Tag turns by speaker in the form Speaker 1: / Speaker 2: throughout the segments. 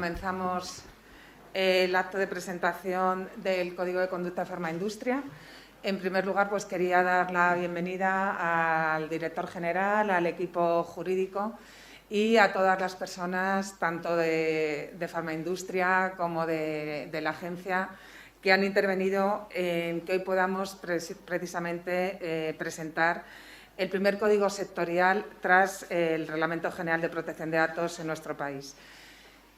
Speaker 1: comenzamos el acto de presentación del Código de Conducta de Farmaindustria. En primer lugar, pues quería dar la bienvenida al director general, al equipo jurídico y a todas las personas, tanto de Farmaindustria como de la agencia, que han intervenido en que hoy podamos precisamente presentar el primer código sectorial tras el Reglamento General de Protección de Datos en nuestro país.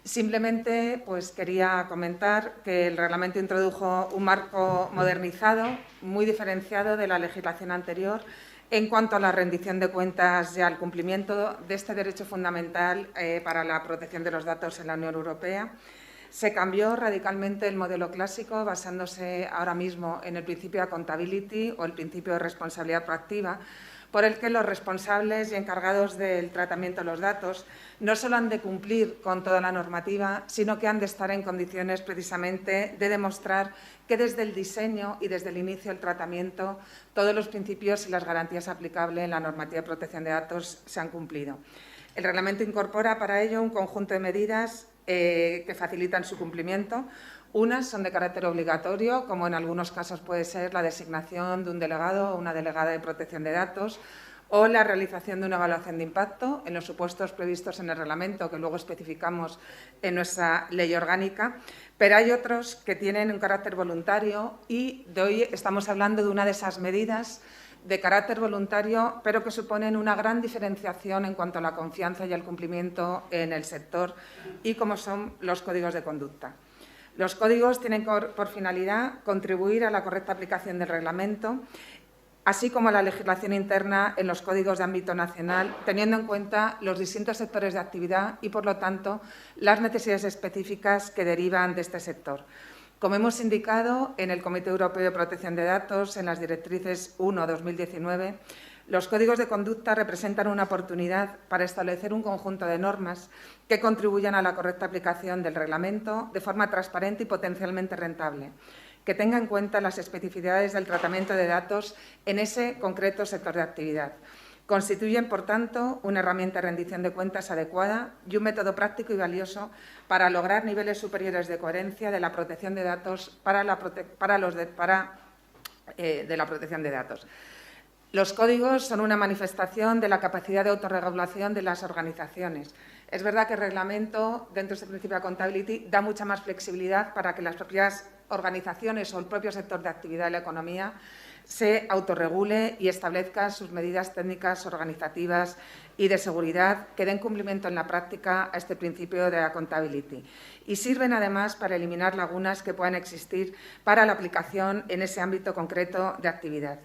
Speaker 1: Simplemente pues, quería comentar que el reglamento introdujo un marco modernizado, muy diferenciado de la legislación anterior en cuanto a la rendición de cuentas y al cumplimiento de este derecho fundamental para la protección de los datos en la Unión Europea. Se cambió radicalmente el modelo clásico, basándose ahora mismo en el principio de accountability o el principio de responsabilidad proactiva, por el que los responsables y encargados del tratamiento de los datos no solo han de cumplir con toda la normativa, sino que han de estar en condiciones precisamente de demostrar que desde el diseño y desde el inicio del tratamiento todos los principios y las garantías aplicables en la normativa de protección de datos se han cumplido. El reglamento incorpora para ello un conjunto de medidas que facilitan su cumplimiento. Unas son de carácter obligatorio, como en algunos casos puede ser la designación de un delegado o una delegada de protección de datos o la realización de una evaluación de impacto en los supuestos previstos en el reglamento, que luego especificamos en nuestra ley orgánica, pero hay otros que tienen un carácter voluntario y de hoy estamos hablando de una de esas medidas de carácter voluntario, pero que suponen una gran diferenciación en cuanto a la confianza y el cumplimiento en el sector y como son los códigos de conducta. Los códigos tienen por finalidad contribuir a la correcta aplicación del reglamento, así como a la legislación interna en los códigos de ámbito nacional, teniendo en cuenta los distintos sectores de actividad y, por lo tanto, las necesidades específicas que derivan de este sector. Como hemos indicado en el Comité Europeo de Protección de Datos, en las Directrices 1/2019, los códigos de conducta representan una oportunidad para establecer un conjunto de normas que contribuyan a la correcta aplicación del reglamento de forma transparente y potencialmente rentable, que tenga en cuenta las especificidades del tratamiento de datos en ese concreto sector de actividad. Constituyen, por tanto, una herramienta de rendición de cuentas adecuada y un método práctico y valioso para lograr niveles superiores de coherencia de la protección de datos de la protección de datos. Los códigos son una manifestación de la capacidad de autorregulación de las organizaciones. Es verdad que el reglamento, dentro de este principio de accountability, da mucha más flexibilidad para que las propias organizaciones o el propio sector de actividad de la economía se autorregule y establezca sus medidas técnicas, organizativas y de seguridad que den cumplimiento en la práctica a este principio de accountability. Y sirven, además, para eliminar lagunas que puedan existir para la aplicación en ese ámbito concreto de actividad.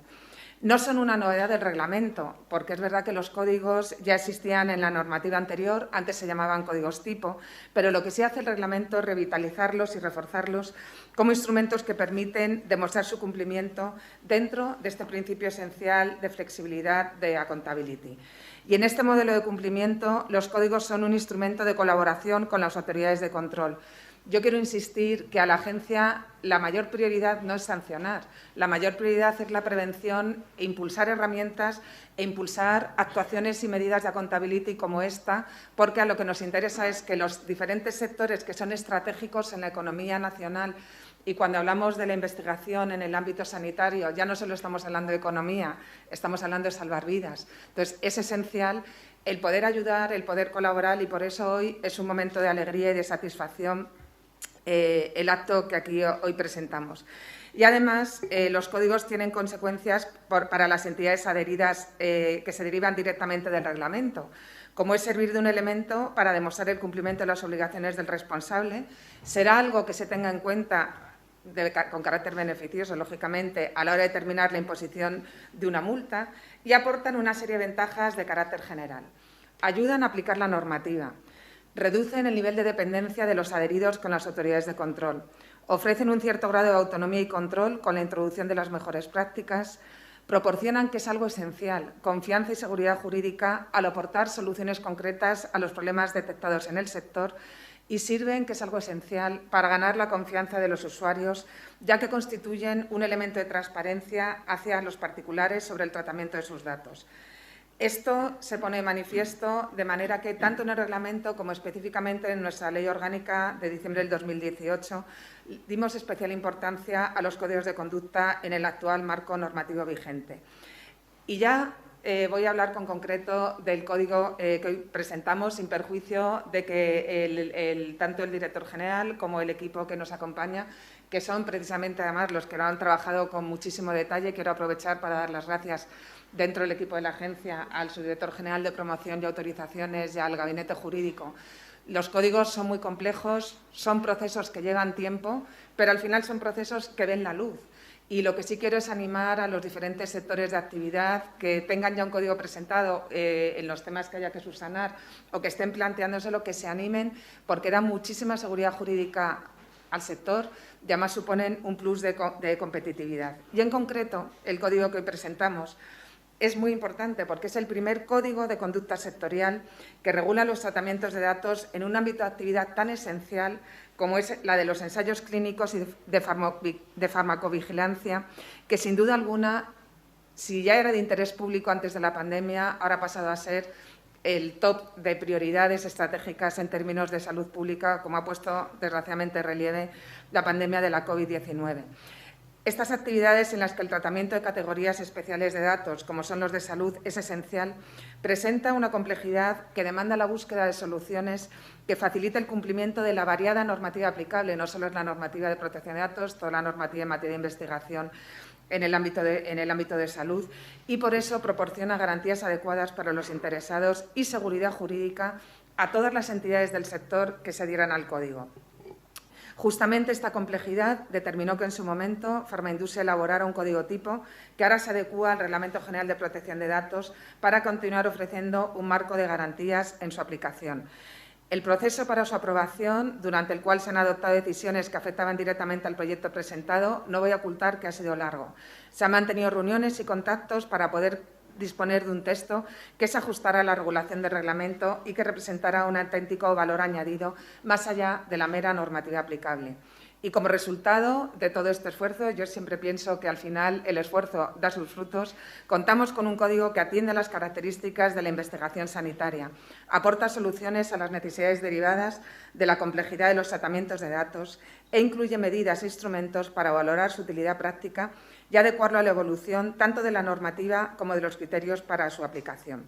Speaker 1: No son una novedad del reglamento, porque es verdad que los códigos ya existían en la normativa anterior, antes se llamaban códigos tipo, pero lo que sí hace el reglamento es revitalizarlos y reforzarlos como instrumentos que permiten demostrar su cumplimiento dentro de este principio esencial de flexibilidad de accountability. Y en este modelo de cumplimiento, los códigos son un instrumento de colaboración con las autoridades de control. Yo quiero insistir que a la agencia la mayor prioridad no es sancionar, la mayor prioridad es la prevención e impulsar herramientas e impulsar actuaciones y medidas de accountability como esta, porque a lo que nos interesa es que los diferentes sectores que son estratégicos en la economía nacional, y cuando hablamos de la investigación en el ámbito sanitario, ya no solo estamos hablando de economía, estamos hablando de salvar vidas. Entonces, es esencial el poder ayudar, el poder colaborar, y por eso hoy es un momento de alegría y de satisfacción el acto que aquí hoy presentamos. Y además, los códigos tienen consecuencias para las entidades adheridas que se derivan directamente del reglamento, como es servir de un elemento para demostrar el cumplimiento de las obligaciones del responsable. Será algo que se tenga en cuenta con carácter beneficioso, lógicamente, a la hora de determinar la imposición de una multa, y aportan una serie de ventajas de carácter general. Ayudan a aplicar la normativa, reducen el nivel de dependencia de los adheridos con las autoridades de control, ofrecen un cierto grado de autonomía y control con la introducción de las mejores prácticas, proporcionan, que es algo esencial, confianza y seguridad jurídica al aportar soluciones concretas a los problemas detectados en el sector y sirven, que es algo esencial, para ganar la confianza de los usuarios, ya que constituyen un elemento de transparencia hacia los particulares sobre el tratamiento de sus datos. Esto se pone de manifiesto de manera que, tanto en el reglamento como específicamente en nuestra Ley Orgánica de diciembre del 2018, dimos especial importancia a los códigos de conducta en el actual marco normativo vigente. Y ya voy a hablar con concreto del código que hoy presentamos, sin perjuicio de que tanto el director general como el equipo que nos acompaña, que son precisamente además los que lo han trabajado con muchísimo detalle, quiero aprovechar para dar las gracias dentro del equipo de la agencia al subdirector general de Promoción y Autorizaciones y al gabinete jurídico. Los códigos son muy complejos, son procesos que llevan tiempo, pero al final son procesos que ven la luz. Y lo que sí quiero es animar a los diferentes sectores de actividad que tengan ya un código presentado en los temas que haya que subsanar o que estén planteándoselo, que se animen, porque da muchísima seguridad jurídica al sector y además suponen un plus de competitividad. Y en concreto, el código que hoy presentamos es muy importante porque es el primer código de conducta sectorial que regula los tratamientos de datos en un ámbito de actividad tan esencial como es la de los ensayos clínicos y de farmacovigilancia, que sin duda alguna, si ya era de interés público antes de la pandemia, ahora ha pasado a ser el top de prioridades estratégicas en términos de salud pública, como ha puesto desgraciadamente en relieve la pandemia de la COVID-19. Estas actividades en las que el tratamiento de categorías especiales de datos, como son los de salud, es esencial, presenta una complejidad que demanda la búsqueda de soluciones que facilite el cumplimiento de la variada normativa aplicable. No solo es la normativa de protección de datos, toda la normativa en materia de investigación en el ámbito de salud, y por eso proporciona garantías adecuadas para los interesados y seguridad jurídica a todas las entidades del sector que se adhieran al código. Justamente esta complejidad determinó que en su momento Farmaindustria elaborara un código tipo que ahora se adecúa al Reglamento General de Protección de Datos para continuar ofreciendo un marco de garantías en su aplicación. El proceso para su aprobación, durante el cual se han adoptado decisiones que afectaban directamente al proyecto presentado, no voy a ocultar que ha sido largo. Se han mantenido reuniones y contactos para poder disponer de un texto que se ajustara a la regulación del reglamento y que representara un auténtico valor añadido más allá de la mera normativa aplicable. Y como resultado de todo este esfuerzo, yo siempre pienso que al final el esfuerzo da sus frutos. Contamos con un código que atiende a las características de la investigación sanitaria, aporta soluciones a las necesidades derivadas de la complejidad de los tratamientos de datos e incluye medidas e instrumentos para valorar su utilidad práctica y adecuarlo a la evolución tanto de la normativa como de los criterios para su aplicación.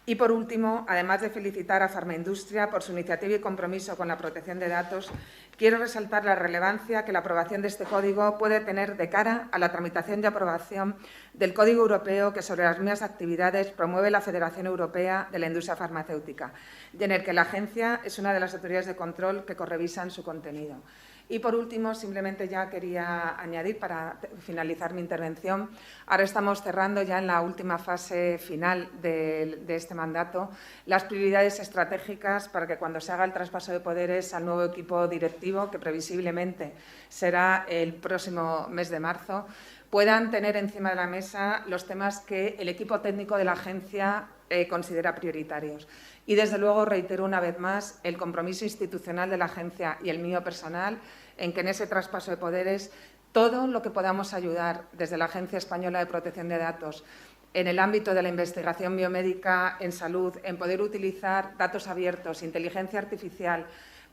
Speaker 1: Y, por último, además de felicitar a Farmaindustria por su iniciativa y compromiso con la protección de datos, quiero resaltar la relevancia que la aprobación de este código puede tener de cara a la tramitación y aprobación del Código Europeo que sobre las mismas actividades promueve la Federación Europea de la Industria Farmacéutica y en el que la agencia es una de las autoridades de control que correvisan su contenido. Y, por último, simplemente ya quería añadir, para finalizar mi intervención, ahora estamos cerrando ya en la última fase final de este mandato las prioridades estratégicas para que cuando se haga el traspaso de poderes al nuevo equipo directivo, que previsiblemente será el próximo mes de marzo, puedan tener encima de la mesa los temas que el equipo técnico de la agencia considera prioritarios. Y, desde luego, reitero una vez más el compromiso institucional de la agencia y el mío personal en que en ese traspaso de poderes todo lo que podamos ayudar desde la Agencia Española de Protección de Datos en el ámbito de la investigación biomédica en salud, en poder utilizar datos abiertos, inteligencia artificial,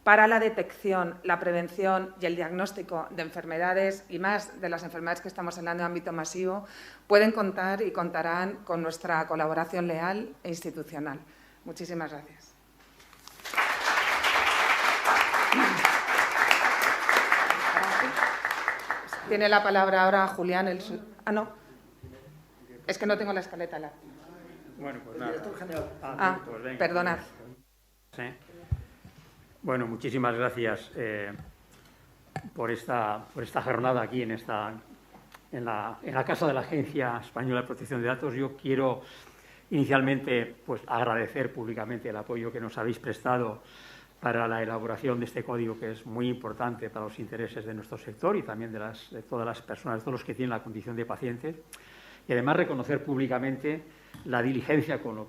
Speaker 1: para la detección, la prevención y el diagnóstico de enfermedades y más de las enfermedades que estamos hablando de ámbito masivo, pueden contar y contarán con nuestra colaboración leal e institucional. Muchísimas gracias. Tiene la palabra ahora Julián. No. Es que no tengo la escaleta.
Speaker 2: Bueno, pues nada.
Speaker 1: Pues venga, perdonad.
Speaker 2: Sí. Bueno, muchísimas gracias por esta jornada aquí en la Casa de la Agencia Española de Protección de Datos. Yo quiero inicialmente pues, agradecer públicamente el apoyo que nos habéis prestado para la elaboración de este código, que es muy importante para los intereses de nuestro sector y también de todas las personas, de todos los que tienen la condición de pacientes. Y además reconocer públicamente la diligencia con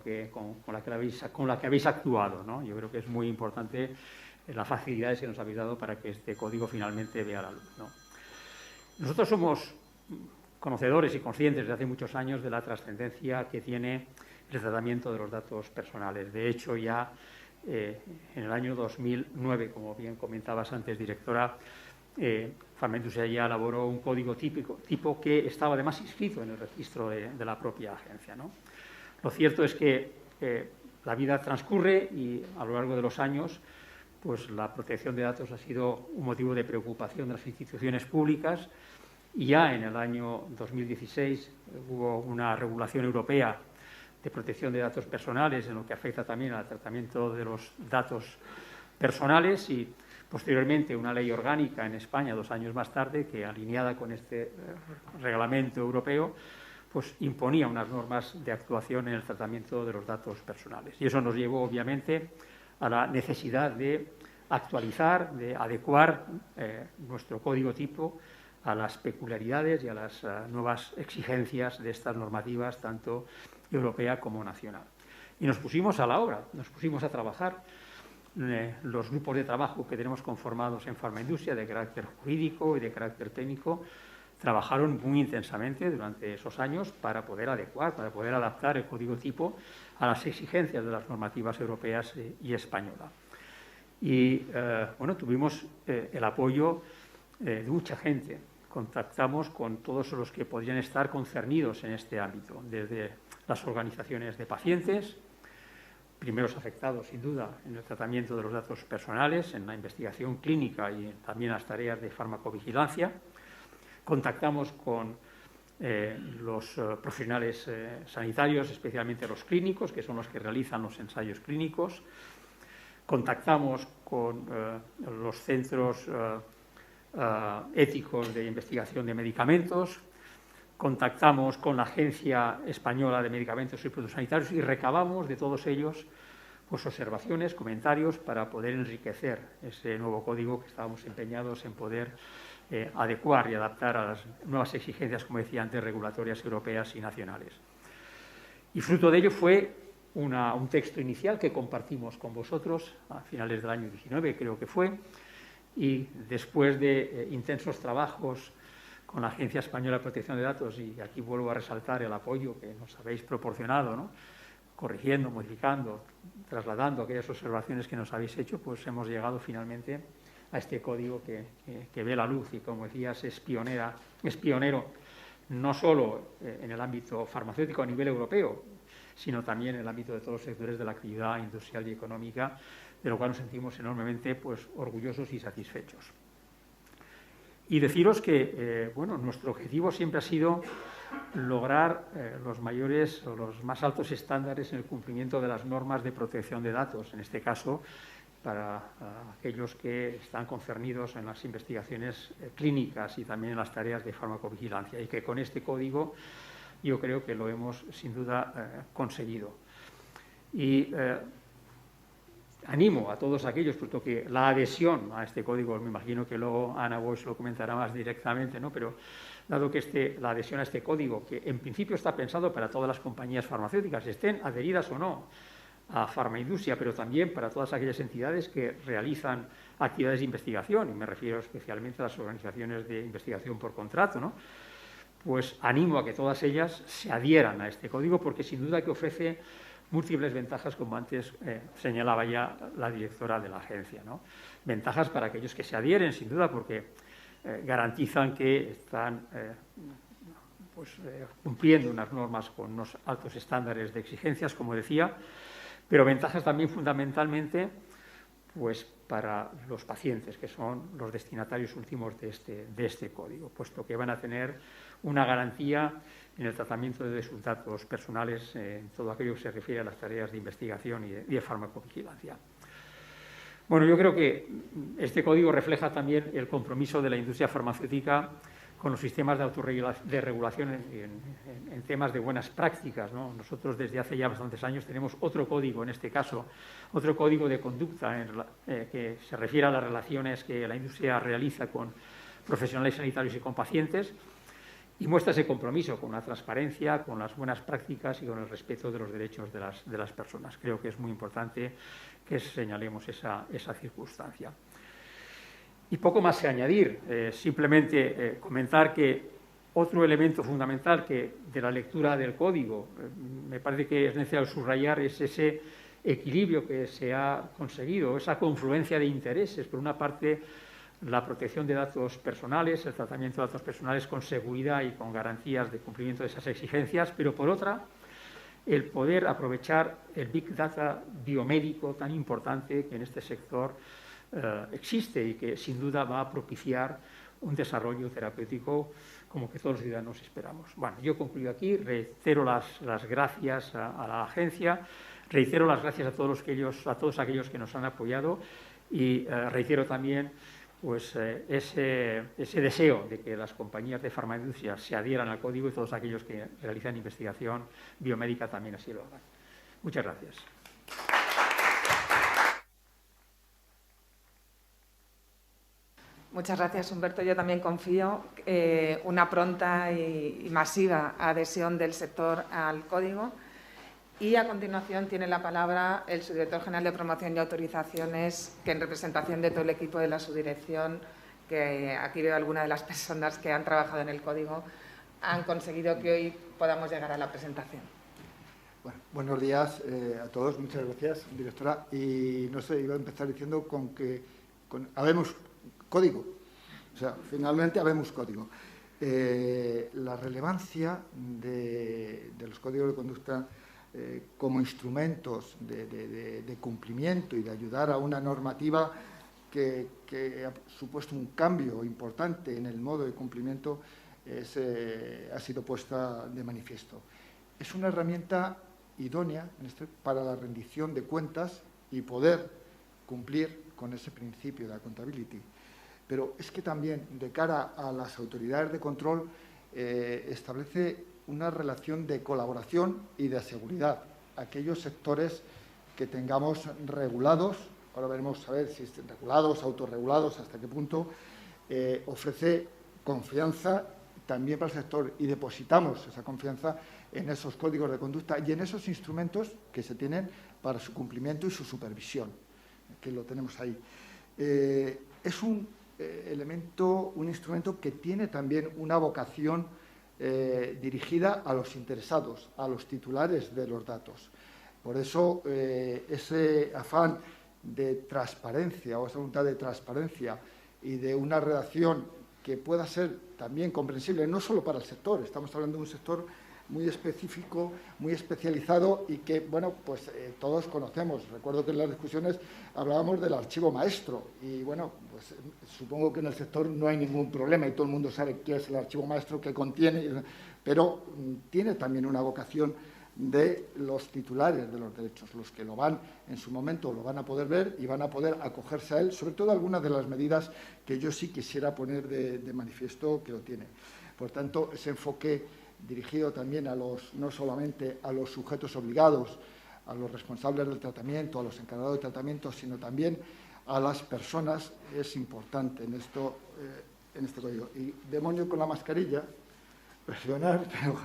Speaker 2: la que habéis actuado, ¿no? Yo creo que es muy importante las facilidades que nos habéis dado para que este código finalmente vea la luz, ¿no? Nosotros somos conocedores y conscientes desde hace muchos años de la trascendencia que tiene el tratamiento de los datos personales. De hecho, ya en el año 2009, como bien comentabas antes, directora, Farmaindustria ya elaboró un código tipo que estaba además inscrito en el registro de la propia agencia, ¿no? Lo cierto es que la vida transcurre y a lo largo de los años pues la protección de datos ha sido un motivo de preocupación de las instituciones públicas y ya en el año 2016 hubo una regulación europea de protección de datos personales en lo que afecta también al tratamiento de los datos personales y posteriormente una ley orgánica en España 2 años más tarde que, alineada con este reglamento europeo, pues imponía unas normas de actuación en el tratamiento de los datos personales. Y eso nos llevó, obviamente, a la necesidad de actualizar, de adecuar nuestro código tipo a las peculiaridades y a las nuevas exigencias de estas normativas, tanto europea como nacional. Y nos pusimos a la obra, nos pusimos a trabajar. Los grupos de trabajo que tenemos conformados en Farmaindustria, de carácter jurídico y de carácter técnico, trabajaron muy intensamente durante esos años para poder adecuar, para poder adaptar el código tipo a las exigencias de las normativas europeas y española. Y bueno, tuvimos el apoyo de mucha gente. Contactamos con todos los que podrían estar concernidos en este ámbito, desde las organizaciones de pacientes, primeros afectados, sin duda, en el tratamiento de los datos personales, en la investigación clínica y también las tareas de farmacovigilancia. Contactamos con los profesionales sanitarios, especialmente los clínicos, que son los que realizan los ensayos clínicos. Contactamos con los centros éticos de investigación de medicamentos. Contactamos con la Agencia Española de Medicamentos y Productos Sanitarios y recabamos de todos ellos pues, observaciones, comentarios para poder enriquecer ese nuevo código que estábamos empeñados en poder adecuar y adaptar a las nuevas exigencias, como decía antes, regulatorias europeas y nacionales. Y fruto de ello fue un texto inicial que compartimos con vosotros a finales del año 19, creo que fue, y después de intensos trabajos con la Agencia Española de Protección de Datos, y aquí vuelvo a resaltar el apoyo que nos habéis proporcionado, ¿no? Corrigiendo, modificando, trasladando aquellas observaciones que nos habéis hecho, pues hemos llegado finalmente a este código que ve la luz y, como decías, es pionero no solo en el ámbito farmacéutico a nivel europeo, sino también en el ámbito de todos los sectores de la actividad industrial y económica, de lo cual nos sentimos enormemente pues, orgullosos y satisfechos. Y deciros que bueno, nuestro objetivo siempre ha sido lograr los mayores o los más altos estándares en el cumplimiento de las normas de protección de datos, en este caso para aquellos que están concernidos en las investigaciones clínicas y también en las tareas de farmacovigilancia, y que con este código yo creo que lo hemos sin duda conseguido. Y animo a todos aquellos, puesto que la adhesión a este código, me imagino que luego Ana Boix lo comentará más directamente, ¿no? Pero dado que la adhesión a este código, que en principio está pensado para todas las compañías farmacéuticas, estén adheridas o no a Farmaindustria, pero también para todas aquellas entidades que realizan actividades de investigación, y me refiero especialmente a las organizaciones de investigación por contrato, ¿no? Pues animo a que todas ellas se adhieran a este código, porque sin duda que ofrece múltiples ventajas, como antes señalaba ya la directora de la agencia, ¿no? Ventajas para aquellos que se adhieren, sin duda, porque garantizan que están cumpliendo unas normas con unos altos estándares de exigencias, como decía, pero ventajas también fundamentalmente pues, para los pacientes, que son los destinatarios últimos de este código, puesto que van a tener una garantía en el tratamiento de sus datos personales en todo aquello que se refiere a las tareas de investigación y de farmacovigilancia. Bueno, yo creo que este código refleja también el compromiso de la industria farmacéutica con los sistemas de regulación en temas de buenas prácticas, ¿no? Nosotros desde hace ya bastantes años tenemos otro código, en este caso, otro código de conducta que se refiere a las relaciones que la industria realiza con profesionales sanitarios y con pacientes, y muestra ese compromiso con la transparencia, con las buenas prácticas y con el respeto de los derechos de las personas. Creo que es muy importante que señalemos esa circunstancia. Y poco más que añadir, simplemente comentar que Otro elemento fundamental que de la lectura del código me parece que es necesario subrayar es ese equilibrio que se ha conseguido, esa confluencia de intereses. Por una parte, la protección de datos personales, el tratamiento de datos personales con seguridad y con garantías de cumplimiento de esas exigencias, pero por otra, el poder aprovechar el Big Data biomédico tan importante que en este sector existe y que sin duda va a propiciar un desarrollo terapéutico como que todos los ciudadanos esperamos. Bueno, yo concluyo aquí, reitero las gracias a la agencia, reitero las gracias a todos aquellos que nos han apoyado y reitero también pues, ese deseo de que las compañías de farmaindustria se adhieran al código y todos aquellos que realizan investigación biomédica también así lo hagan. Muchas gracias.
Speaker 1: Muchas gracias, Humberto. Yo también confío en una pronta y masiva adhesión del sector al código. Y a continuación tiene la palabra el subdirector general de Promoción y Autorizaciones, que en representación de todo el equipo de la subdirección, que aquí veo algunas de las personas que han trabajado en el código, han conseguido que hoy podamos llegar a la presentación.
Speaker 3: Bueno, buenos días a todos. Muchas gracias, directora. Y no sé, iba a empezar diciendo habemos código. O sea, finalmente habemos código. La relevancia de los códigos de conducta como instrumentos de cumplimiento y de ayudar a una normativa que ha supuesto un cambio importante en el modo de cumplimiento ha sido puesta de manifiesto. Es una herramienta idónea para la rendición de cuentas y poder cumplir con ese principio de accountability. Pero es que también, de cara a las autoridades de control, establece una relación de colaboración y de seguridad. Aquellos sectores que tengamos regulados, ahora veremos a ver si están regulados, autorregulados, hasta qué punto, ofrece confianza también para el sector y depositamos esa confianza en esos códigos de conducta y en esos instrumentos que se tienen para su cumplimiento y su supervisión, que lo tenemos ahí. Es un instrumento que tiene también una vocación dirigida a los interesados, a los titulares de los datos. Por eso, ese afán de transparencia o esa voluntad de transparencia y de una redacción que pueda ser también comprensible, no solo para el sector, estamos hablando de un sector muy específico, muy especializado y que, bueno, pues todos conocemos. Recuerdo que en las discusiones hablábamos del archivo maestro y, bueno, pues supongo que en el sector no hay ningún problema y todo el mundo sabe qué es el archivo maestro, qué contiene, pero tiene también una vocación de los titulares de los derechos, los que lo van en su momento lo van a poder ver y van a poder acogerse a él, sobre todo algunas de las medidas que yo sí quisiera poner de manifiesto que lo tiene. Por tanto, ese enfoque dirigido también no solamente a los sujetos obligados, a los responsables del tratamiento, a los encargados de tratamiento, sino también a las personas, es importante en este código. Y demonio con la mascarilla, perdonar, pero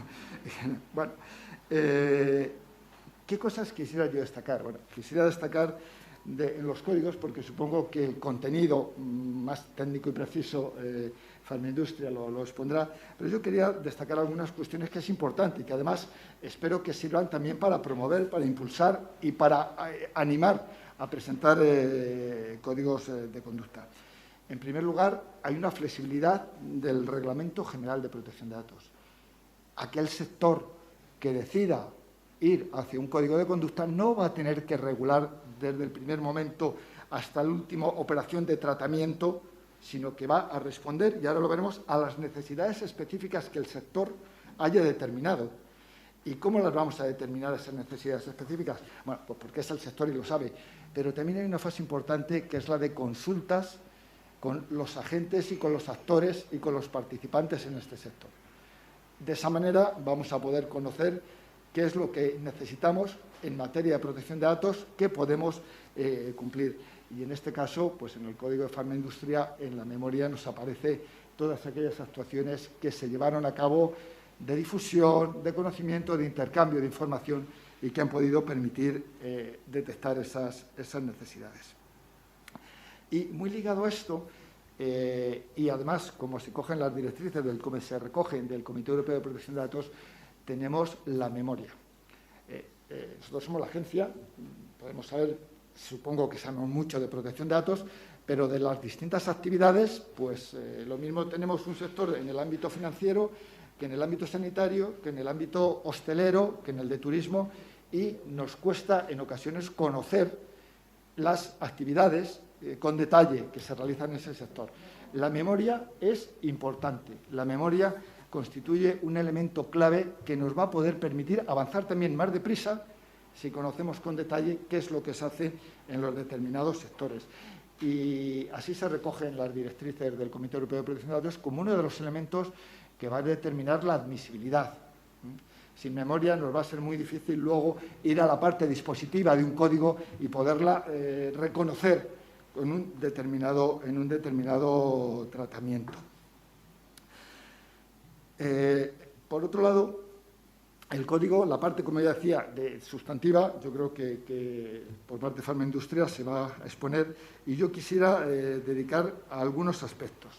Speaker 3: bueno, ¿qué cosas quisiera yo destacar? Bueno, quisiera destacar en los códigos, porque supongo que el contenido más técnico y preciso Farmaindustria lo expondrá, pero yo quería destacar algunas cuestiones que es importante y que además espero que sirvan también para promover, para impulsar y para animar a presentar códigos de conducta. En primer lugar, hay una flexibilidad del Reglamento General de Protección de Datos. Aquel sector que decida ir hacia un código de conducta no va a tener que regular desde el primer momento hasta la última operación de tratamiento, sino que va a responder, y ahora lo veremos, a las necesidades específicas que el sector haya determinado. ¿Y cómo las vamos a determinar esas necesidades específicas? Bueno, pues porque es el sector y lo sabe, pero también hay una fase importante que es la de consultas con los agentes y con los actores y con los participantes en este sector. De esa manera vamos a poder conocer qué es lo que necesitamos en materia de protección de datos, qué podemos cumplir. Y en este caso, pues en el Código de Farmaindustria, en la memoria nos aparece todas aquellas actuaciones que se llevaron a cabo de difusión, de conocimiento, de intercambio de información y que han podido permitir detectar esas necesidades. Y muy ligado a esto, y además, como se cogen las directrices, como se recogen del Comité Europeo de Protección de Datos, tenemos la memoria. Nosotros somos la agencia, podemos saber, supongo que sabemos mucho de protección de datos, pero de las distintas actividades, pues lo mismo tenemos un sector en el ámbito financiero, que en el ámbito sanitario, que en el ámbito hostelero, que en el de turismo, y nos cuesta en ocasiones conocer las actividades con detalle que se realizan en ese sector. La memoria es importante. La memoria constituye un elemento clave que nos va a poder permitir avanzar también más deprisa si conocemos con detalle qué es lo que se hace en los determinados sectores. Y así se recogen las directrices del Comité Europeo de Protección de Datos como uno de los elementos que va a determinar la admisibilidad. Sin memoria nos va a ser muy difícil luego ir a la parte dispositiva de un código y poderla reconocer en un determinado tratamiento. Por otro lado, el código, la parte, como ya decía, de sustantiva, yo creo que por parte de Farmaindustria se va a exponer, y yo quisiera dedicar a algunos aspectos.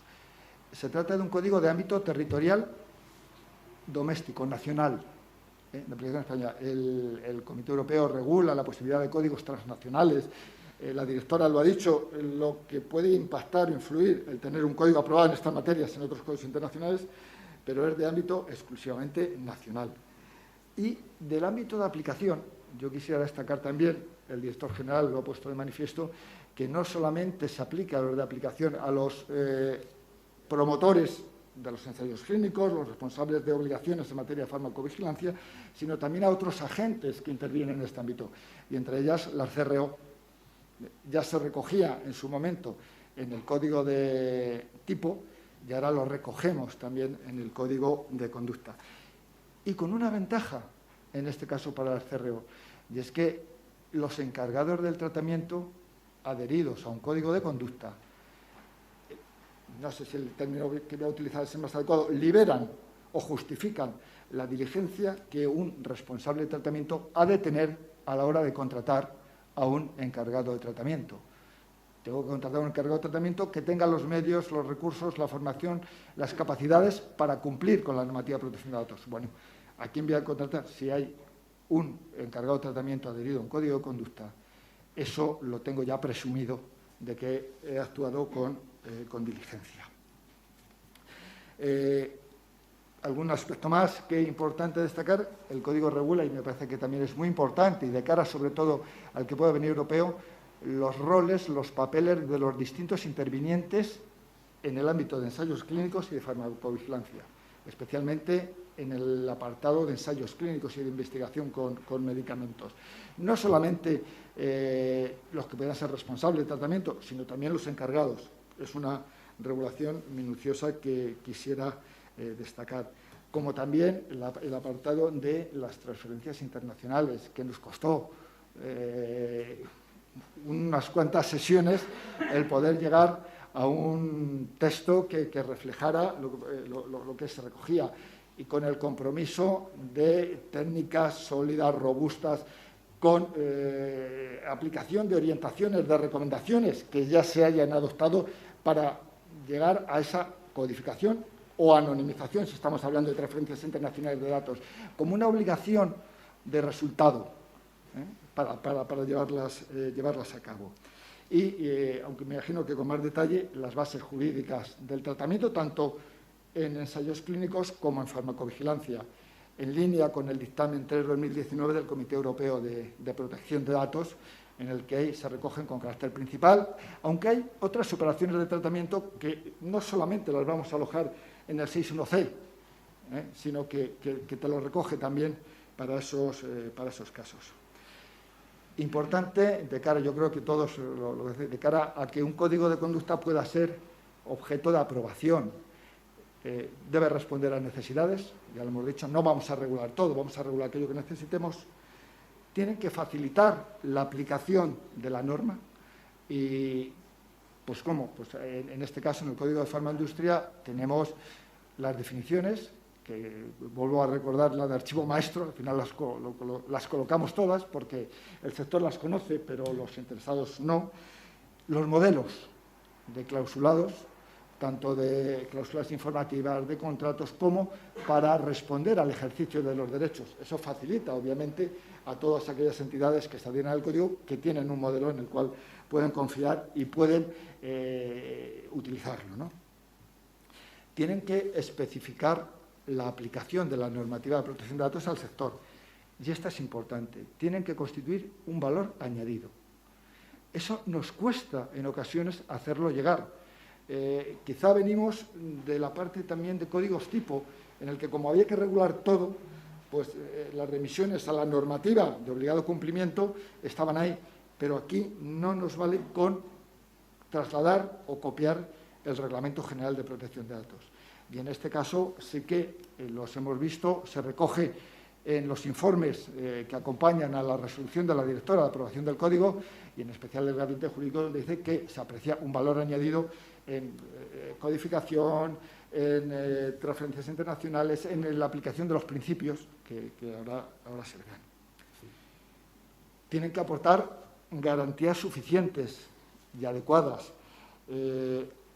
Speaker 3: Se trata de un código de ámbito territorial doméstico, nacional, de aplicación española. El Comité Europeo regula la posibilidad de códigos transnacionales. La directora lo ha dicho, lo que puede impactar o influir el tener un código aprobado en estas materias en otros códigos internacionales, pero es de ámbito exclusivamente nacional. Y del ámbito de aplicación, yo quisiera destacar también, el director general lo ha puesto de manifiesto, que no solamente se aplica a los de aplicación a los promotores de los ensayos clínicos, los responsables de obligaciones en materia de farmacovigilancia, sino también a otros agentes que intervienen en este ámbito, y entre ellas las CRO. Ya se recogía en su momento en el código de tipo y ahora lo recogemos también en el código de conducta. Y con una ventaja, en este caso para las CRO, y es que los encargados del tratamiento adheridos a un código de conducta, no sé si el término que voy a utilizar es el más adecuado, liberan o justifican la diligencia que un responsable de tratamiento ha de tener a la hora de contratar a un encargado de tratamiento. Tengo que contratar a un encargado de tratamiento que tenga los medios, los recursos, la formación, las capacidades para cumplir con la normativa de protección de datos. Bueno, ¿a quién voy a contratar? Si hay un encargado de tratamiento adherido a un código de conducta, eso lo tengo ya presumido de que he actuado con diligencia. Algún aspecto más que es importante destacar, el código regula, y me parece que también es muy importante, y de cara sobre todo al que pueda venir europeo, los roles, los papeles de los distintos intervinientes en el ámbito de ensayos clínicos y de farmacovigilancia, especialmente en el apartado de ensayos clínicos y de investigación con medicamentos. No solamente los que puedan ser responsables del tratamiento, sino también los encargados. Es una regulación minuciosa que quisiera destacar, como también el apartado de las transferencias internacionales, que nos costó unas cuantas sesiones el poder llegar a un texto que reflejara lo que se recogía, y con el compromiso de técnicas sólidas, robustas, con aplicación de orientaciones, de recomendaciones que ya se hayan adoptado para llegar a esa codificación o anonimización, si estamos hablando de transferencias internacionales de datos, como una obligación de resultado para llevarlas a cabo. Y aunque me imagino que con más detalle, las bases jurídicas del tratamiento, tanto en ensayos clínicos como en farmacovigilancia, en línea con el dictamen 3/2019 del Comité Europeo de Protección de Datos, en el que se recogen con carácter principal, aunque hay otras operaciones de tratamiento que no solamente las vamos a alojar en el 6.1c, sino que te lo recoge también para esos casos. Importante, de cara, yo creo que todos, de cara a que un código de conducta pueda ser objeto de aprobación, debe responder a necesidades, ya lo hemos dicho, no vamos a regular todo, vamos a regular aquello que necesitemos. Tienen que facilitar la aplicación de la norma y, pues ¿cómo? Pues en este caso, en el Código de Farmaindustria, tenemos las definiciones, que vuelvo a recordar la de archivo maestro, al final las colocamos todas porque el sector las conoce, pero los interesados no. Los modelos de clausulados, tanto de cláusulas informativas, de contratos, como para responder al ejercicio de los derechos. Eso facilita, obviamente, a todas aquellas entidades que se adhieren al código, que tienen un modelo en el cual pueden confiar y pueden utilizarlo, ¿no? Tienen que especificar la aplicación de la normativa de protección de datos al sector. Y esta es importante. Tienen que constituir un valor añadido. Eso nos cuesta en ocasiones hacerlo llegar. Quizá venimos de la parte también de códigos tipo, en el que como había que regular todo, pues las remisiones a la normativa de obligado cumplimiento estaban ahí, pero aquí no nos vale con trasladar o copiar el Reglamento General de Protección de Datos. Y en este caso sí que los hemos visto, se recoge en los informes que acompañan a la resolución de la directora de aprobación del código, y en especial del Gabinete Jurídico, donde dice que se aprecia un valor añadido en codificación, en transferencias internacionales, en la aplicación de los principios que ahora se verán. Tienen que aportar garantías suficientes y adecuadas.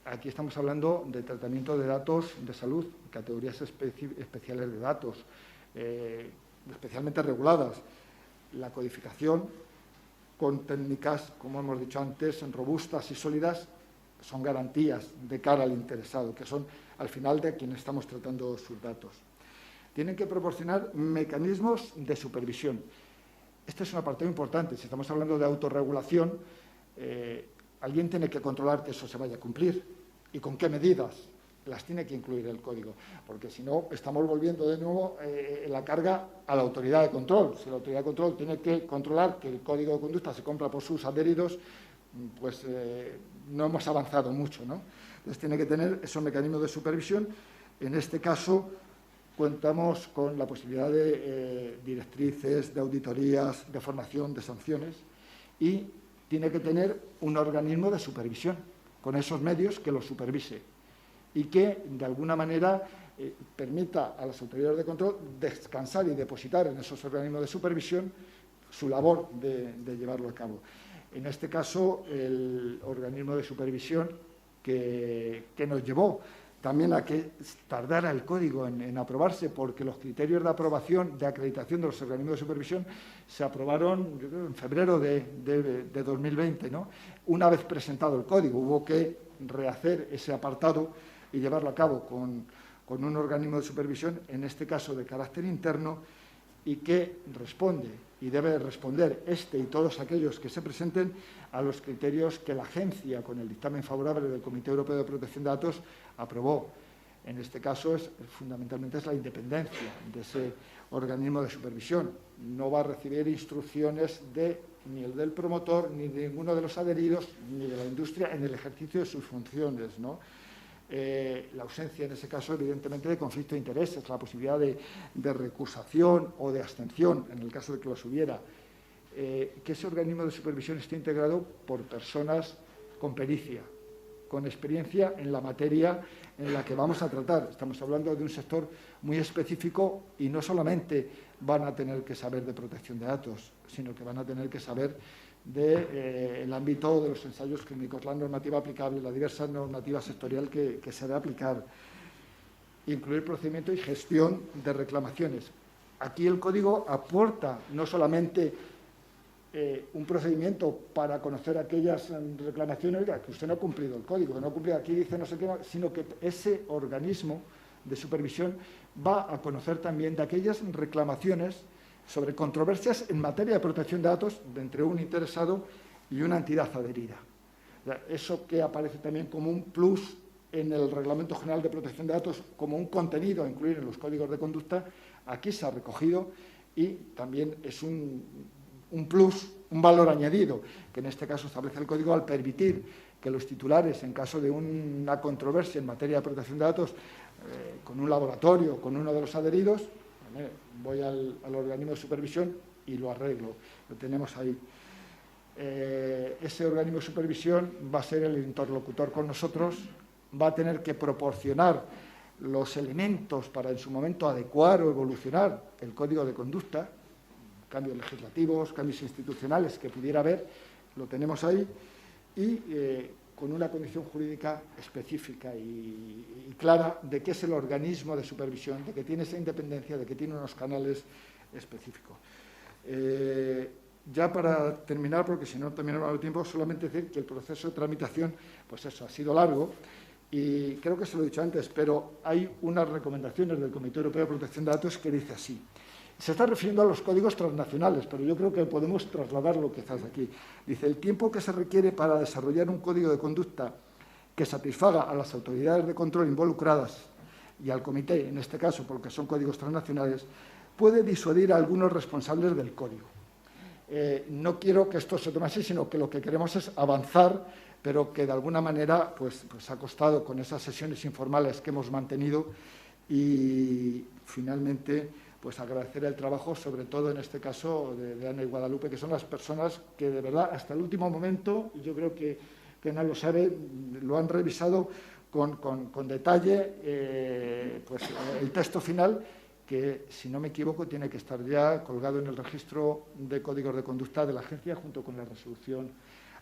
Speaker 3: Aquí estamos hablando de tratamiento de datos de salud, categorías especiales de datos, especialmente reguladas. La codificación con técnicas, como hemos dicho antes, robustas y sólidas, son garantías de cara al interesado, que son al final de quien estamos tratando sus datos. Tienen que proporcionar mecanismos de supervisión. Este es un apartado importante. Si estamos hablando de autorregulación, alguien tiene que controlar que eso se vaya a cumplir. ¿Y con qué medidas? Las tiene que incluir el código, porque si no, estamos volviendo de nuevo la carga a la autoridad de control. Si la autoridad de control tiene que controlar que el código de conducta se cumpla por sus adheridos, pues no hemos avanzado mucho, ¿no? Entonces tiene que tener esos mecanismos de supervisión. En este caso, contamos con la posibilidad de directrices, de auditorías, de formación, de sanciones, y tiene que tener un organismo de supervisión con esos medios que lo supervise y que, de alguna manera, permita a las autoridades de control descansar y depositar en esos organismos de supervisión su labor de llevarlo a cabo. En este caso, el organismo de supervisión que nos llevó también a que tardara el código en aprobarse, porque los criterios de aprobación, de acreditación de los organismos de supervisión se aprobaron, yo creo, en febrero de 2020, ¿no? Una vez presentado el código, hubo que rehacer ese apartado y llevarlo a cabo con un organismo de supervisión, en este caso de carácter interno, y que responde y debe responder este y todos aquellos que se presenten a los criterios que la agencia, con el dictamen favorable del Comité Europeo de Protección de Datos, aprobó. En este caso, fundamentalmente es la independencia de ese organismo de supervisión. No va a recibir instrucciones ni el del promotor, ni de ninguno de los adheridos, ni de la industria en el ejercicio de sus funciones, ¿no? La ausencia, en ese caso, evidentemente, de conflicto de intereses, la posibilidad de recusación o de abstención, en el caso de que los hubiera. Que ese organismo de supervisión esté integrado por personas con pericia, con experiencia en la materia en la que vamos a tratar. Estamos hablando de un sector muy específico y no solamente van a tener que saber de protección de datos, sino que van a tener que saber del ámbito de los ensayos clínicos, la normativa aplicable, la diversa normativa sectorial que se debe aplicar, incluir procedimiento y gestión de reclamaciones. Aquí el código aporta no solamente un procedimiento para conocer aquellas reclamaciones, que usted no ha cumplido el código, que no ha cumplido, aquí dice no sé qué, sino que ese organismo de supervisión va a conocer también de aquellas reclamaciones sobre controversias en materia de protección de datos entre un interesado y una entidad adherida. Eso que aparece también como un plus en el Reglamento General de Protección de Datos, como un contenido a incluir en los códigos de conducta, aquí se ha recogido y también es un plus, un valor añadido, que en este caso establece el código al permitir que los titulares, en caso de una controversia en materia de protección de datos, con un laboratorio, con uno de los adheridos, voy al organismo de supervisión y lo arreglo, lo tenemos ahí. Ese organismo de supervisión va a ser el interlocutor con nosotros, va a tener que proporcionar los elementos para en su momento adecuar o evolucionar el código de conducta, cambios legislativos, cambios institucionales que pudiera haber, lo tenemos ahí, y con una condición jurídica específica y clara de que es el organismo de supervisión, de que tiene esa independencia, de que tiene unos canales específicos. Ya para terminar, porque si no también no va a haber tiempo, solamente decir que el proceso de tramitación, pues eso, ha sido largo y creo que se lo he dicho antes, pero hay unas recomendaciones del Comité Europeo de Protección de Datos que dice así. Se está refiriendo a los códigos transnacionales, pero yo creo que podemos trasladar lo que estás aquí. Dice, el tiempo que se requiere para desarrollar un código de conducta que satisfaga a las autoridades de control involucradas y al comité, en este caso, porque son códigos transnacionales, puede disuadir a algunos responsables del código. No quiero que esto se tome así, sino que lo que queremos es avanzar, pero que de alguna manera pues ha costado con esas sesiones informales que hemos mantenido y finalmente pues agradecer el trabajo, sobre todo en este caso de Ana y Guadalupe, que son las personas que de verdad hasta el último momento, y yo creo que Ana lo sabe, lo han revisado con detalle pues el texto final, que si no me equivoco tiene que estar ya colgado en el registro de códigos de conducta de la agencia junto con la resolución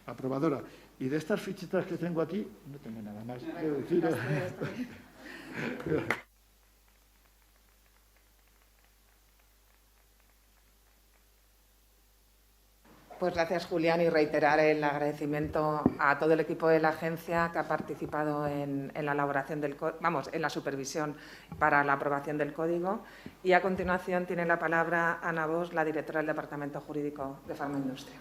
Speaker 3: aprobadora. Y de estas fichitas que tengo aquí, no tengo nada más que decir.
Speaker 1: Pues gracias, Julián, y reiterar el agradecimiento a todo el equipo de la agencia que ha participado en la elaboración en la supervisión para la aprobación del código. Y a continuación tiene la palabra Ana Bosch, la directora del Departamento Jurídico de Farmaindustria.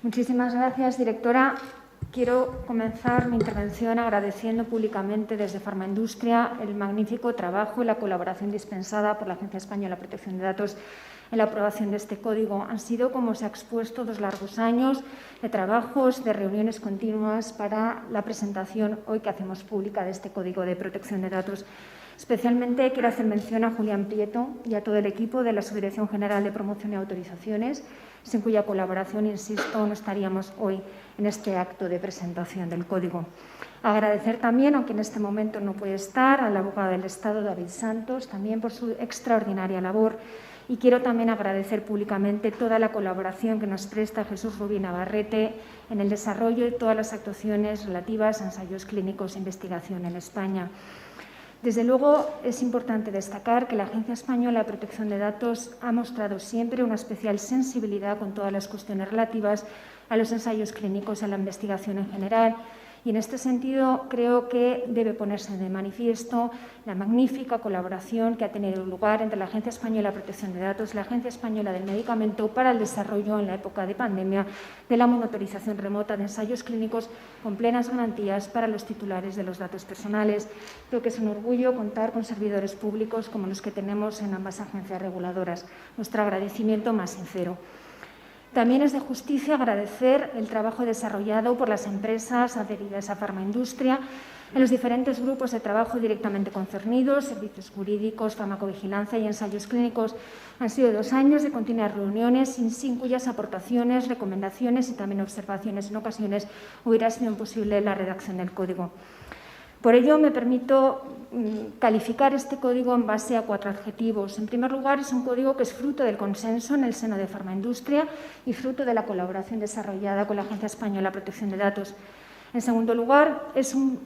Speaker 4: Muchísimas gracias, directora. Quiero comenzar mi intervención agradeciendo públicamente desde Farmaindustria el magnífico trabajo y la colaboración dispensada por la Agencia Española de Protección de Datos en la aprobación de este código. Han sido, como se ha expuesto, 2 largos años de trabajos, de reuniones continuas para la presentación hoy que hacemos pública de este código de protección de datos. Especialmente quiero hacer mención a Julián Prieto y a todo el equipo de la Subdirección General de Promoción y Autorizaciones, sin cuya colaboración, insisto, no estaríamos hoy en este acto de presentación del código. Agradecer también, aunque en este momento no puede estar, al abogado del Estado, David Santos, también por su extraordinaria labor. Y quiero también agradecer públicamente toda la colaboración que nos presta Jesús Rubí Navarrete en el desarrollo de todas las actuaciones relativas a ensayos clínicos e investigación en España. Desde luego, es importante destacar que la Agencia Española de Protección de Datos ha mostrado siempre una especial sensibilidad con todas las cuestiones relativas a los ensayos clínicos y a la investigación en general. Y en este sentido creo que debe ponerse de manifiesto la magnífica colaboración que ha tenido lugar entre la Agencia Española de Protección de Datos y la Agencia Española del Medicamento para el desarrollo en la época de pandemia de la monitorización remota de ensayos clínicos con plenas garantías para los titulares de los datos personales. Creo que es un orgullo contar con servidores públicos como los que tenemos en ambas agencias reguladoras. Nuestro agradecimiento más sincero. También es de justicia agradecer el trabajo desarrollado por las empresas adheridas a Farmaindustria en los diferentes grupos de trabajo directamente concernidos, servicios jurídicos, farmacovigilancia y ensayos clínicos. Han sido 2 años de continuas reuniones sin cuyas aportaciones, recomendaciones y también observaciones en ocasiones hubiera sido imposible la redacción del código. Por ello, me permito calificar este código en base a 4 adjetivos. En primer lugar, es un código que es fruto del consenso en el seno de Farmaindustria y fruto de la colaboración desarrollada con la Agencia Española de Protección de Datos. En segundo lugar, es un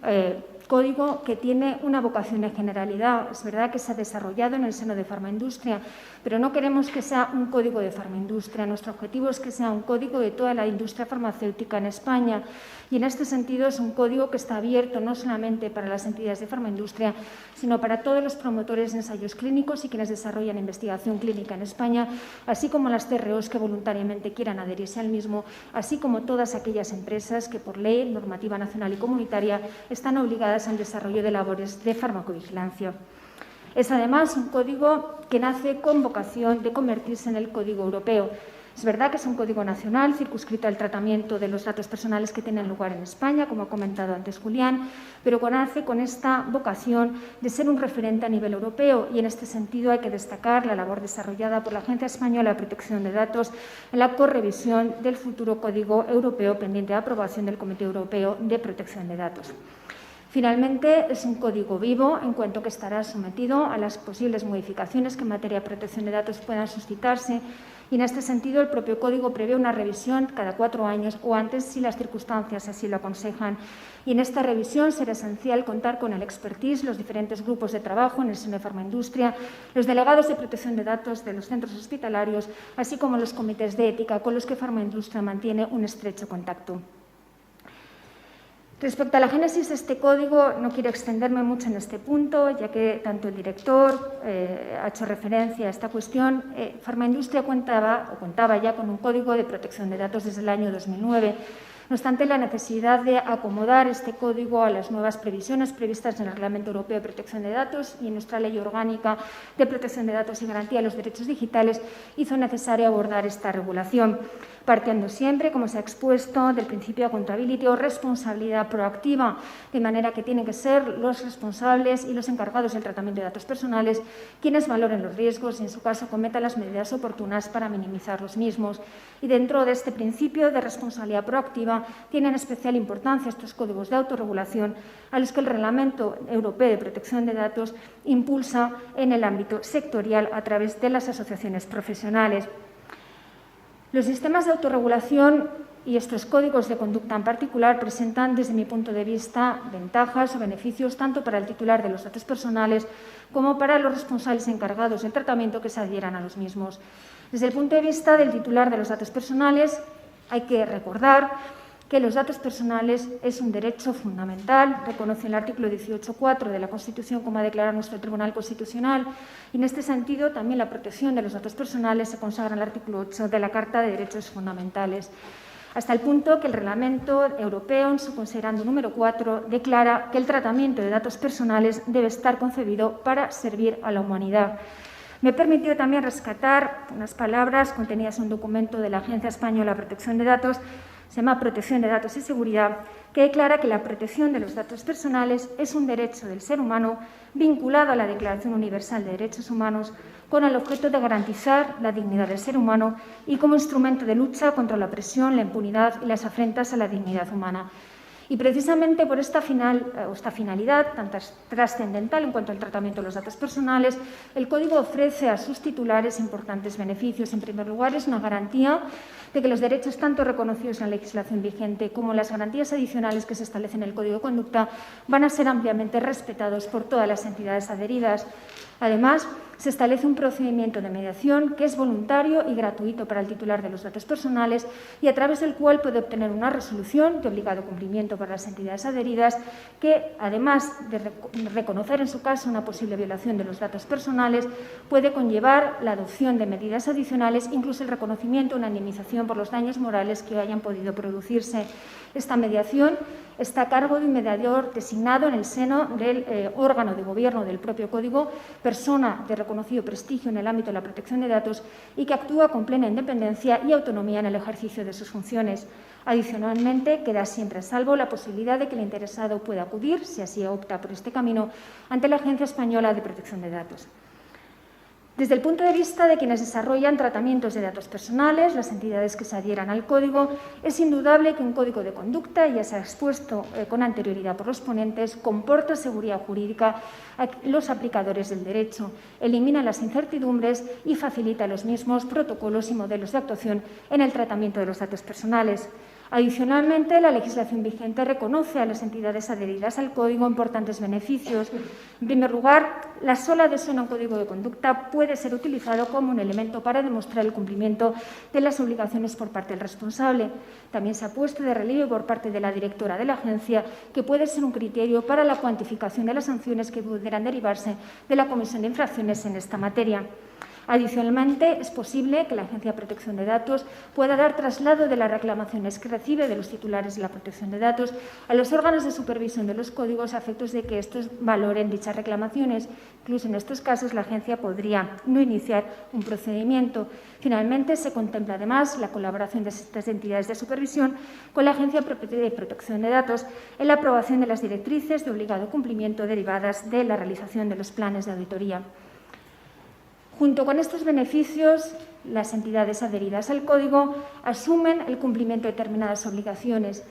Speaker 4: código que tiene una vocación de generalidad. Es verdad que se ha desarrollado en el seno de Farmaindustria, pero no queremos que sea un código de Farmaindustria. Nuestro objetivo es que sea un código de toda la industria farmacéutica en España. Y en este sentido es un código que está abierto no solamente para las entidades de Farmaindustria, sino para todos los promotores de ensayos clínicos y quienes desarrollan investigación clínica en España, así como las CROs que voluntariamente quieran adherirse al mismo, así como todas aquellas empresas que por ley, normativa nacional y comunitaria están obligadas al desarrollo de labores de farmacovigilancia. Es además un código que nace con vocación de convertirse en el Código Europeo. Es verdad que es un código nacional circunscrito al tratamiento de los datos personales que tienen lugar en España, como ha comentado antes Julián, pero nace con esta vocación de ser un referente a nivel europeo y en este sentido hay que destacar la labor desarrollada por la Agencia Española de Protección de Datos en la correvisión del futuro Código Europeo pendiente de aprobación del Comité Europeo de Protección de Datos. Finalmente, es un código vivo en cuanto que estará sometido a las posibles modificaciones que en materia de protección de datos puedan suscitarse y, en este sentido, el propio código prevé una revisión cada 4 años o antes si las circunstancias así lo aconsejan. Y en esta revisión será esencial contar con el expertise, los diferentes grupos de trabajo en el seno de Farmaindustria, los delegados de protección de datos de los centros hospitalarios, así como los comités de ética con los que Farmaindustria mantiene un estrecho contacto. Respecto a la génesis de este código, no quiero extenderme mucho en este punto, ya que tanto el director ha hecho referencia a esta cuestión. Farmaindustria contaba ya con un código de protección de datos desde el año 2009. No obstante, la necesidad de acomodar este código a las nuevas previsiones previstas en el Reglamento Europeo de Protección de Datos y en nuestra Ley Orgánica de Protección de Datos y Garantía de los Derechos Digitales hizo necesario abordar esta regulación, partiendo siempre, como se ha expuesto, del principio de accountability o responsabilidad proactiva, de manera que tienen que ser los responsables y los encargados del tratamiento de datos personales quienes valoren los riesgos y, en su caso, cometan las medidas oportunas para minimizar los mismos. Y dentro de este principio de responsabilidad proactiva tienen especial importancia estos códigos de autorregulación a los que el Reglamento Europeo de Protección de Datos impulsa en el ámbito sectorial a través de las asociaciones profesionales. Los sistemas de autorregulación y estos códigos de conducta en particular presentan, desde mi punto de vista, ventajas o beneficios tanto para el titular de los datos personales como para los responsables encargados del tratamiento que se adhieran a los mismos. Desde el punto de vista del titular de los datos personales, hay que recordar que los datos personales es un derecho fundamental, reconoce el artículo 18.4 de la Constitución, como ha declarado nuestro Tribunal Constitucional, y en este sentido también la protección de los datos personales se consagra en el artículo 8 de la Carta de Derechos Fundamentales, hasta el punto que el Reglamento Europeo, en su considerando número 4, declara que el tratamiento de datos personales debe estar concebido para servir a la humanidad. Me he permitido también rescatar unas palabras contenidas en un documento de la Agencia Española de Protección de Datos, se llama Protección de Datos y Seguridad, que declara que la protección de los datos personales es un derecho del ser humano vinculado a la Declaración Universal de Derechos Humanos con el objeto de garantizar la dignidad del ser humano y como instrumento de lucha contra la opresión, la impunidad y las afrentas a la dignidad humana. Y precisamente por esta finalidad tan trascendental en cuanto al tratamiento de los datos personales, el Código ofrece a sus titulares importantes beneficios. En primer lugar, es una garantía de que los derechos tanto reconocidos en la legislación vigente como las garantías adicionales que se establecen en el Código de Conducta van a ser ampliamente respetados por todas las entidades adheridas. Además, se establece un procedimiento de mediación que es voluntario y gratuito para el titular de los datos personales y a través del cual puede obtener una resolución de obligado cumplimiento para las entidades adheridas que, además de reconocer en su caso una posible violación de los datos personales, puede conllevar la adopción de medidas adicionales, incluso el reconocimiento o una indemnización por los daños morales que hayan podido producirse. Esta mediación está a cargo de un mediador designado en el seno del órgano de gobierno del propio Código, persona de reconocido prestigio en el ámbito de la protección de datos y que actúa con plena independencia y autonomía en el ejercicio de sus funciones. Adicionalmente, queda siempre a salvo la posibilidad de que el interesado pueda acudir, si así opta por este camino, ante la Agencia Española de Protección de Datos. Desde el punto de vista de quienes desarrollan tratamientos de datos personales, las entidades que se adhieran al código, es indudable que un código de conducta, ya se ha expuesto con anterioridad por los ponentes, comporta seguridad jurídica a los aplicadores del derecho, elimina las incertidumbres y facilita los mismos protocolos y modelos de actuación en el tratamiento de los datos personales. Adicionalmente, la legislación vigente reconoce a las entidades adheridas al Código importantes beneficios. En primer lugar, la sola adhesión a un código de conducta puede ser utilizado como un elemento para demostrar el cumplimiento de las obligaciones por parte del responsable. También se ha puesto de relieve por parte de la directora de la agencia que puede ser un criterio para la cuantificación de las sanciones que pudieran derivarse de la comisión de infracciones en esta materia. Adicionalmente, es posible que la Agencia de Protección de Datos pueda dar traslado de las reclamaciones que recibe de los titulares de la protección de datos a los órganos de supervisión de los códigos a efectos de que estos valoren dichas reclamaciones. Incluso en estos casos, la Agencia podría no iniciar un procedimiento. Finalmente, se contempla además la colaboración de estas entidades de supervisión con la Agencia de Protección de Datos en la aprobación de las directrices de obligado cumplimiento derivadas de la realización de los planes de auditoría. Junto con estos beneficios, las entidades adheridas al Código asumen el cumplimiento de determinadas obligaciones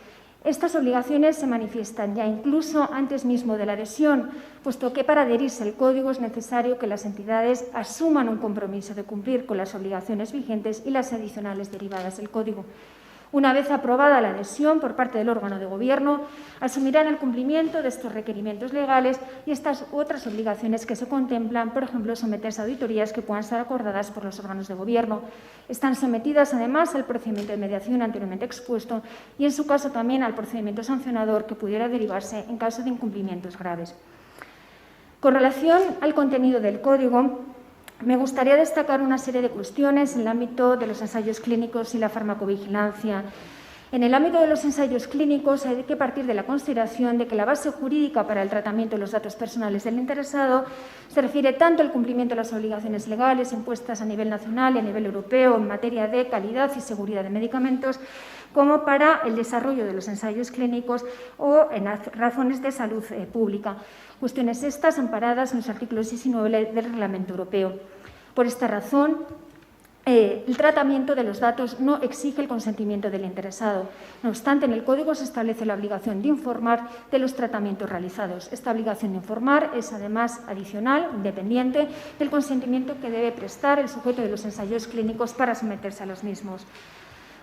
Speaker 4: Estas obligaciones se manifiestan ya incluso antes mismo de la adhesión, puesto que para adherirse al Código es necesario que las entidades asuman un compromiso de cumplir con las obligaciones vigentes y las adicionales derivadas del Código. Una vez aprobada la adhesión por parte del órgano de Gobierno, asumirán el cumplimiento de estos requerimientos legales y estas otras obligaciones que se contemplan, por ejemplo, someterse a auditorías que puedan estar acordadas por los órganos de Gobierno. Están sometidas, además, al procedimiento de mediación anteriormente expuesto y, en su caso, también al procedimiento sancionador que pudiera derivarse en caso de incumplimientos graves. Con relación al contenido del Código, me gustaría destacar una serie de cuestiones en el ámbito de los ensayos clínicos y la farmacovigilancia. En el ámbito de los ensayos clínicos hay que partir de la consideración de que la base jurídica para el tratamiento de los datos personales del interesado se refiere tanto al cumplimiento de las obligaciones legales impuestas a nivel nacional y a nivel europeo en materia de calidad y seguridad de medicamentos, como para el desarrollo de los ensayos clínicos o en razones de salud pública. Cuestiones estas amparadas en los artículos 6 y 9 del Reglamento Europeo. Por esta razón, el tratamiento de los datos no exige el consentimiento del interesado. No obstante, en el Código se establece la obligación de informar de los tratamientos realizados. Esta obligación de informar es, además, adicional, independiente del consentimiento que debe prestar el sujeto de los ensayos clínicos para someterse a los mismos.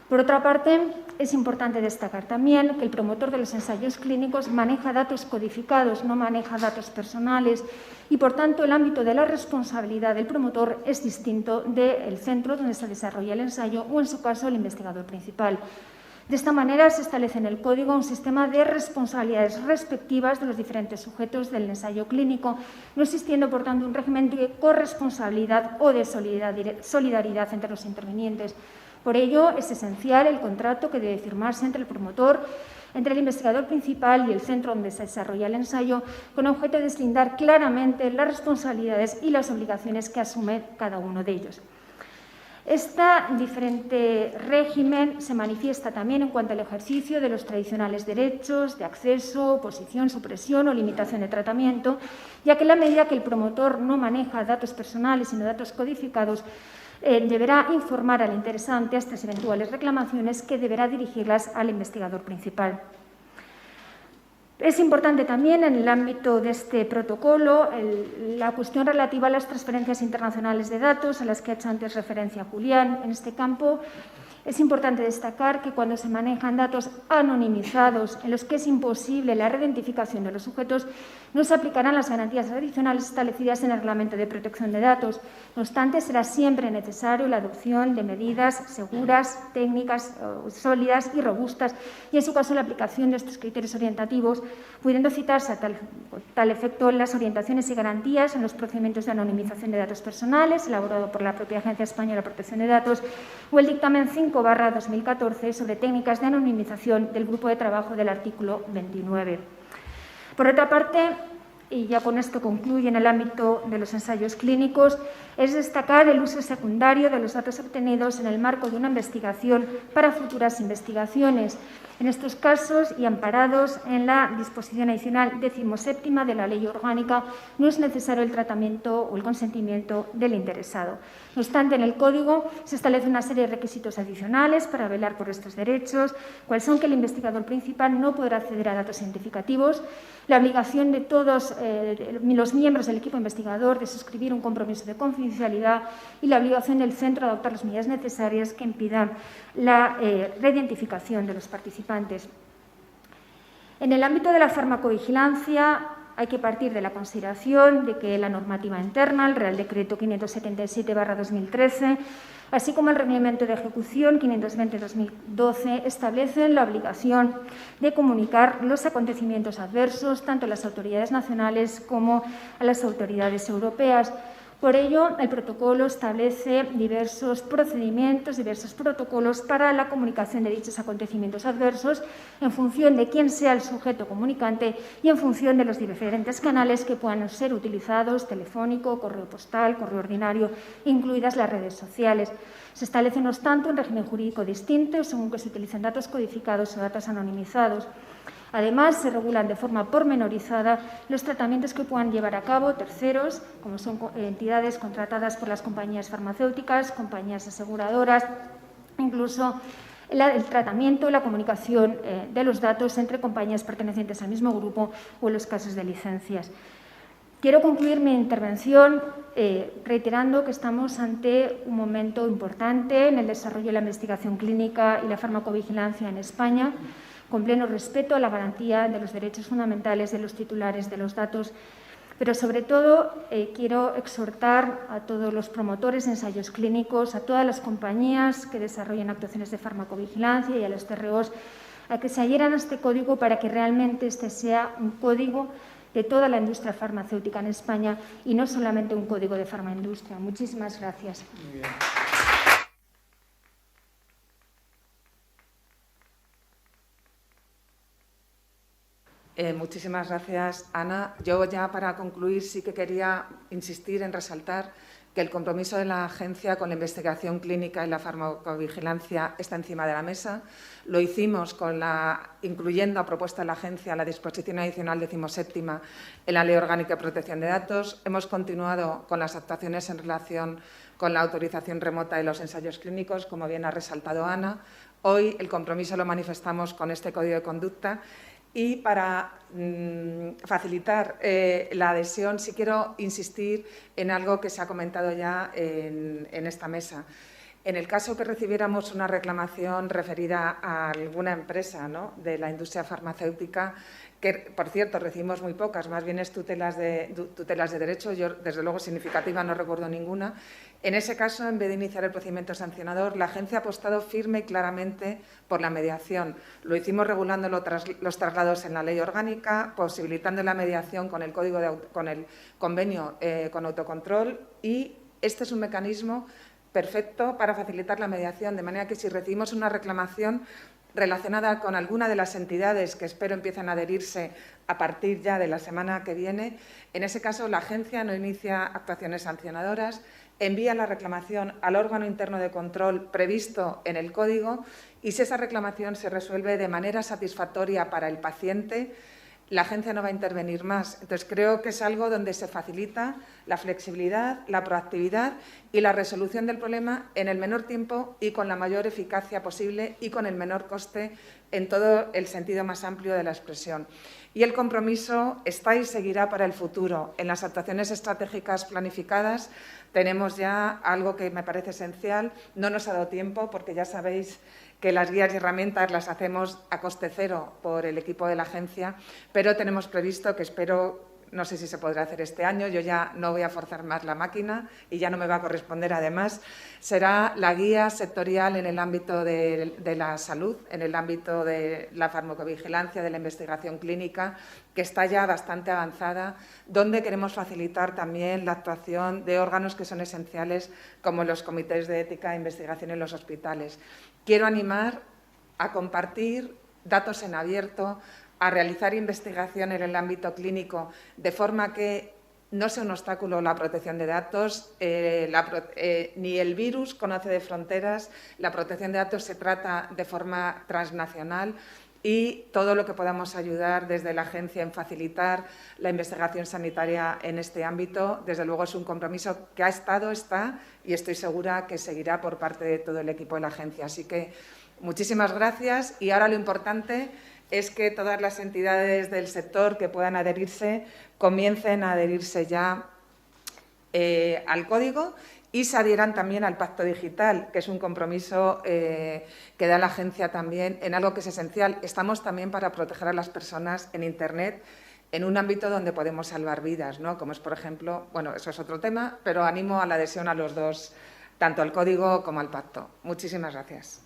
Speaker 4: Por otra parte, es importante destacar también que el promotor de los ensayos clínicos maneja datos codificados, no maneja datos personales y, por tanto, el ámbito de la responsabilidad del promotor es distinto del centro donde se desarrolla el ensayo o, en su caso, el investigador principal. De esta manera, se establece en el Código un sistema de responsabilidades respectivas de los diferentes sujetos del ensayo clínico, no existiendo, por tanto, un régimen de corresponsabilidad o de solidaridad entre los intervinientes. Por ello, es esencial el contrato que debe firmarse entre el promotor, entre el investigador principal y el centro donde se desarrolla el ensayo, con objeto de deslindar claramente las responsabilidades y las obligaciones que asume cada uno de ellos. Este diferente régimen se manifiesta también en cuanto al ejercicio de los tradicionales derechos de acceso, oposición, supresión o limitación de tratamiento, ya que en la medida que el promotor no maneja datos personales sino datos codificados, deberá informar al interesado a estas eventuales reclamaciones que deberá dirigirlas al investigador principal. Es importante también en el ámbito de este protocolo la cuestión relativa a las transferencias internacionales de datos a las que ha hecho antes referencia Julián. En este campo es importante destacar que cuando se manejan datos anonimizados en los que es imposible la reidentificación de los sujetos, no se aplicarán las garantías adicionales establecidas en el Reglamento de Protección de Datos. No obstante, será siempre necesario la adopción de medidas seguras, técnicas, sólidas y robustas, y en su caso la aplicación de estos criterios orientativos, pudiendo citarse a tal efecto las orientaciones y garantías en los procedimientos de anonimización de datos personales, elaborado por la propia Agencia Española de Protección de Datos, o el dictamen 5/2014 sobre técnicas de anonimización del Grupo de Trabajo del artículo 29. Por otra parte, y ya con esto concluye en el ámbito de los ensayos clínicos, es destacar el uso secundario de los datos obtenidos en el marco de una investigación para futuras investigaciones. En estos casos, y amparados en la disposición adicional 17ª de la Ley Orgánica, no es necesario el tratamiento o el consentimiento del interesado. No obstante, en el Código se establece una serie de requisitos adicionales para velar por estos derechos, cuáles son que el investigador principal no podrá acceder a datos identificativos, la obligación de todos los miembros del equipo investigador de suscribir un compromiso de confidencialidad y la obligación del centro de adoptar las medidas necesarias que impidan la reidentificación de los participantes. En el ámbito de la farmacovigilancia, hay que partir de la consideración de que la normativa interna, el Real Decreto 577/2013, así como el Reglamento de Ejecución 520/2012, establecen la obligación de comunicar los acontecimientos adversos tanto a las autoridades nacionales como a las autoridades europeas. Por ello, el protocolo establece diversos procedimientos, diversos protocolos para la comunicación de dichos acontecimientos adversos en función de quién sea el sujeto comunicante y en función de los diferentes canales que puedan ser utilizados, telefónico, correo postal, correo ordinario, incluidas las redes sociales. Se establece, no obstante, un régimen jurídico distinto según que se utilicen datos codificados o datos anonimizados. Además, se regulan de forma pormenorizada los tratamientos que puedan llevar a cabo terceros, como son entidades contratadas por las compañías farmacéuticas, compañías aseguradoras, incluso el tratamiento y la comunicación de los datos entre compañías pertenecientes al mismo grupo o en los casos de licencias. Quiero concluir mi intervención reiterando que estamos ante un momento importante en el desarrollo de la investigación clínica y la farmacovigilancia en España, con pleno respeto a la garantía de los derechos fundamentales de los titulares de los datos, pero sobre todo quiero exhortar a todos los promotores de ensayos clínicos, a todas las compañías que desarrollen actuaciones de farmacovigilancia y a los CROs a que se adhieran a este código para que realmente este sea un código de toda la industria farmacéutica en España y no solamente un código de farmaindustria. Muchísimas gracias.
Speaker 2: Muy bien.
Speaker 1: Muchísimas gracias, Ana. Yo ya para concluir sí que quería insistir en resaltar que el compromiso de la Agencia con la investigación clínica y la farmacovigilancia está encima de la mesa. Lo hicimos incluyendo a propuesta de la Agencia la disposición adicional 17ª en la Ley Orgánica de Protección de Datos. Hemos continuado con las actuaciones en relación con la autorización remota de los ensayos clínicos, como bien ha resaltado Ana. Hoy el compromiso lo manifestamos con este Código de Conducta. Y para facilitar la adhesión, sí quiero insistir en algo que se ha comentado ya en esta mesa. En el caso que recibiéramos una reclamación referida a alguna empresa, ¿no?, de la industria farmacéutica, que, por cierto, recibimos muy pocas, más bien es tutelas de derecho, yo, desde luego, significativa, no recuerdo ninguna. En ese caso, en vez de iniciar el procedimiento sancionador, la Agencia ha apostado firme y claramente por la mediación. Lo hicimos regulando los traslados en la ley orgánica, posibilitando la mediación con el convenio con autocontrol, y este es un mecanismo perfecto para facilitar la mediación, de manera que si recibimos una reclamación relacionada con alguna de las entidades que espero empiecen a adherirse a partir ya de la semana que viene, en ese caso la Agencia no inicia actuaciones sancionadoras, envía la reclamación al órgano interno de control previsto en el Código y si esa reclamación se resuelve de manera satisfactoria para el paciente, la Agencia no va a intervenir más. Entonces, creo que es algo donde se facilita la flexibilidad, la proactividad y la resolución del problema en el menor tiempo y con la mayor eficacia posible y con el menor coste en todo el sentido más amplio de la expresión. Y el compromiso está y seguirá para el futuro. En las actuaciones estratégicas planificadas tenemos ya algo que me parece esencial. No nos ha dado tiempo porque ya sabéis que las guías y herramientas las hacemos a coste cero por el equipo de la Agencia, pero tenemos previsto que espero, no sé si se podrá hacer este año, yo ya no voy a forzar más la máquina y ya no me va a corresponder además, será la guía sectorial en el ámbito de la salud, en el ámbito de la farmacovigilancia, de la investigación clínica, que está ya bastante avanzada, donde queremos facilitar también la actuación de órganos que son esenciales, como los comités de ética e investigación en los hospitales. Quiero animar a compartir datos en abierto, a realizar investigación en el ámbito clínico, de forma que no sea un obstáculo la protección de datos, ni el virus conoce de fronteras, la protección de datos se trata de forma transnacional y todo lo que podamos ayudar desde la Agencia en facilitar la investigación sanitaria en este ámbito, desde luego es un compromiso que ha estado, está y estoy segura que seguirá por parte de todo el equipo de la Agencia. Así que muchísimas gracias y ahora lo importante es que todas las entidades del sector que puedan adherirse comiencen a adherirse ya al código y se adhieran también al Pacto Digital, que es un compromiso que da la Agencia también en algo que es esencial. Estamos también para proteger a las personas en Internet en un ámbito donde podemos salvar vidas, ¿no? Como es, por ejemplo, bueno, eso es otro tema, pero animo a la adhesión a los dos, tanto al código como al pacto. Muchísimas gracias.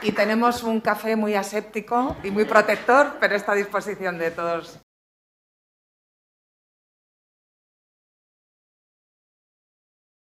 Speaker 1: Y tenemos un café muy aséptico y muy protector, pero está a disposición de todos.